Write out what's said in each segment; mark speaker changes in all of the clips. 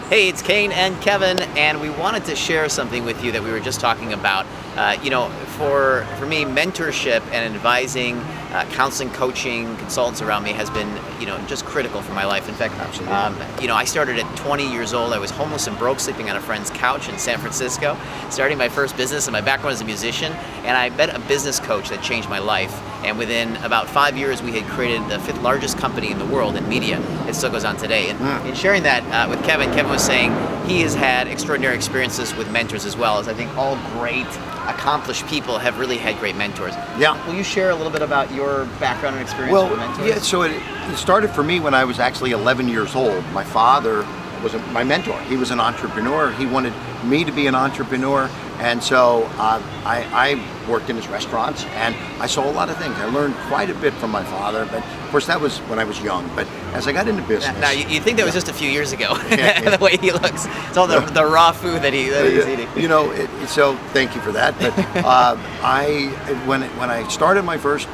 Speaker 1: Hey, it's Kane and Kevin, and we wanted to share something with you that we were just talking about. For me, mentorship and advising, counseling, coaching, consultants around me has been, just critical for my life. In fact,
Speaker 2: Absolutely.
Speaker 1: I started at 20 years old. I was homeless and broke, sleeping on a friend's couch in San Francisco, starting my first business, and my background as a musician. And I met a business coach that changed my life. And within about 5 years, we had created the 5th largest company in the world in media. It still goes on today. And in sharing that with Kevin was saying he has had extraordinary experiences with mentors as well, as I think all great, accomplished people have really had great mentors.
Speaker 2: Yeah.
Speaker 1: Will you share a little bit about your background and experience
Speaker 2: Well,
Speaker 1: with mentors?
Speaker 2: yeah, so it started for me when I was actually 11 years old. My father was my mentor. He was an entrepreneur. He wanted me to be an entrepreneur. And so I worked in his restaurants, and I saw a lot of things. I learned quite a bit from my father, but of course that was when I was young. But as I got into business...
Speaker 1: Now, you think that was just a few years ago, the way he looks. It's all the raw food that he's eating.
Speaker 2: So thank you for that. But when I started my first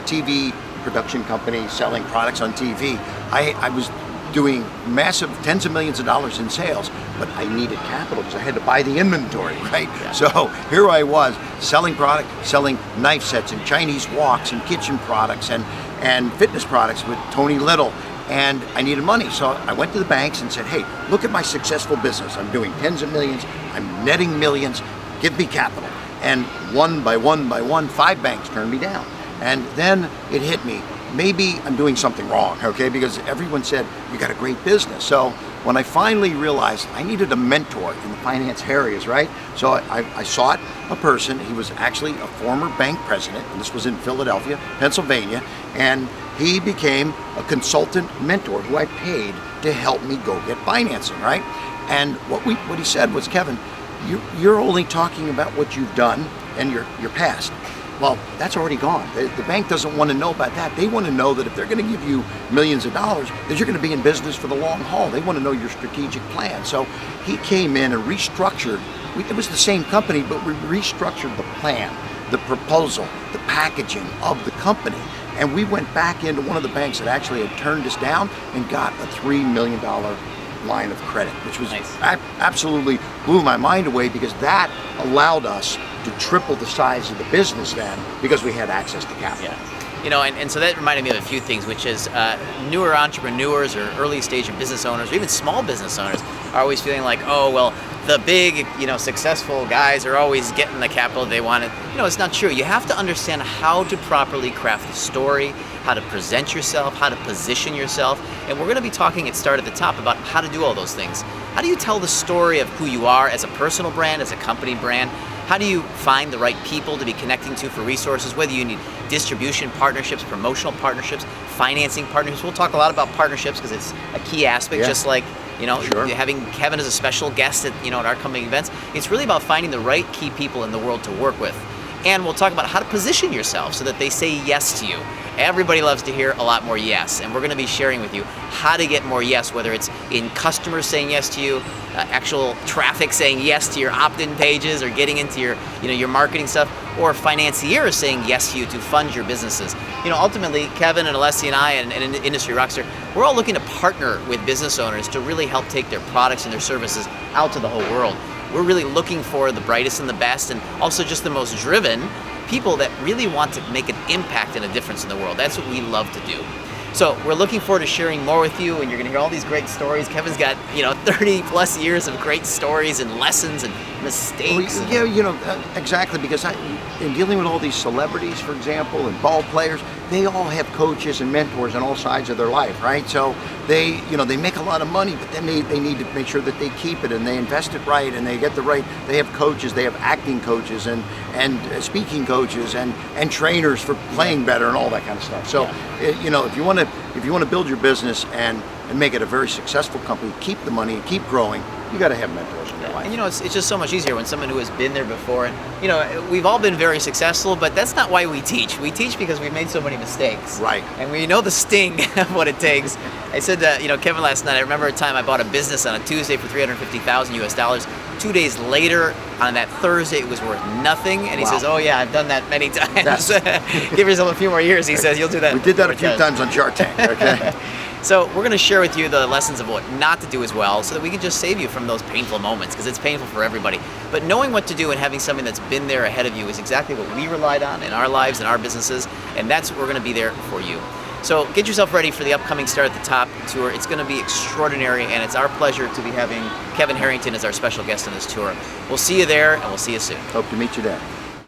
Speaker 2: TV production company selling products on TV, I was doing massive tens of millions of dollars in sales, but I needed capital because I had to buy the inventory, right?
Speaker 1: Yeah.
Speaker 2: So here I was selling knife sets and Chinese woks and kitchen products and fitness products with Tony Little, and I needed money. So I went to the banks and said, hey, look at my successful business. I'm doing tens of millions, I'm netting millions, give me capital. And one by one, 5 banks turned me down. And then it hit me. Maybe I'm doing something wrong, okay? Because everyone said, you got a great business. So when I finally realized I needed a mentor in the finance areas, right? So I sought a person. He was actually a former bank president, and this was in Philadelphia, Pennsylvania, and he became a consultant mentor who I paid to help me go get financing, right? And what he said was, Kevin, you're only talking about what you've done and your past. Well, that's already gone. The bank doesn't want to know about that. They want to know that if they're going to give you millions of dollars, that you're going to be in business for the long haul. They want to know your strategic plan. So he came in and restructured. It was the same company, but we restructured the plan, the proposal, the packaging of the company. And we went back into one of the banks that actually had turned us down and got a $3 million line of credit, which was
Speaker 1: nice.
Speaker 2: Absolutely blew my mind away, because that allowed us to triple the size of the business then, because we had access to capital.
Speaker 1: Yeah. And so that reminded me of a few things, which is newer entrepreneurs or early stage of business owners, or even small business owners, are always feeling like, oh, well, the big, successful guys are always getting the capital they wanted. It's not true. You have to understand how to properly craft the story, how to present yourself, how to position yourself. And we're going to be talking at Start at the Top about how to do all those things. How do you tell the story of who you are as a personal brand, as a company brand? How do you find the right people to be connecting to for resources, whether you need distribution partnerships, promotional partnerships, financing partnerships? We'll talk a lot about partnerships because it's a key aspect, just like
Speaker 2: Sure.
Speaker 1: having Kevin as a special guest at at our coming events. It's really about finding the right key people in the world to work with. And we'll talk about how to position yourself so that they say yes to you. Everybody loves to hear a lot more yes, and we're going to be sharing with you how to get more yes, whether it's in customers saying yes to you, actual traffic saying yes to your opt-in pages, or getting into your marketing stuff, or financiers saying yes to you to fund your businesses. Ultimately, Kevin and Alessi and I and Industry Rockstar, we're all looking to partner with business owners to really help take their products and their services out to the whole world. We're really looking for the brightest and the best, and also just the most driven people that really want to make an impact and a difference in the world. That's what we love to do. So we're looking forward to sharing more with you, and you're going to hear all these great stories. Kevin's got 30 plus years of great stories and lessons and mistakes.
Speaker 2: Well, yeah, exactly, because in dealing with all these celebrities, for example, and ball players, they all have coaches and mentors on all sides of their life, right? So they make a lot of money, but then they need to make sure that they keep it and they invest it right, and they get the right. They have coaches, they have acting coaches and speaking coaches and trainers for playing better and all that kind of stuff. So if you want to build your business and make it a very successful company, keep the money and keep growing, you got to have mentors in your life.
Speaker 1: And it's just so much easier when someone who has been there before, and we've all been very successful, but that's not why we teach. We teach because we've made so many mistakes.
Speaker 2: Right.
Speaker 1: And we know the sting of what it takes. I said to Kevin last night, I remember a time I bought a business on a Tuesday for $350,000 US. 2 days later, on that Thursday, it was worth nothing. And he says, oh yeah, I've done that many times. Give yourself a few more years, he says, you'll do that.
Speaker 2: We did that a few times on Shark Tank, okay?
Speaker 1: So we're going to share with you the lessons of what not to do as well, so that we can just save you from those painful moments, because it's painful for everybody. But knowing what to do and having something that's been there ahead of you is exactly what we relied on in our lives and our businesses, and that's what we're going to be there for you. So get yourself ready for the upcoming Start at the Top tour. It's going to be extraordinary, and it's our pleasure to be having Kevin Harrington as our special guest on this tour. We'll see you there, and we'll see you soon.
Speaker 2: Hope to meet you there.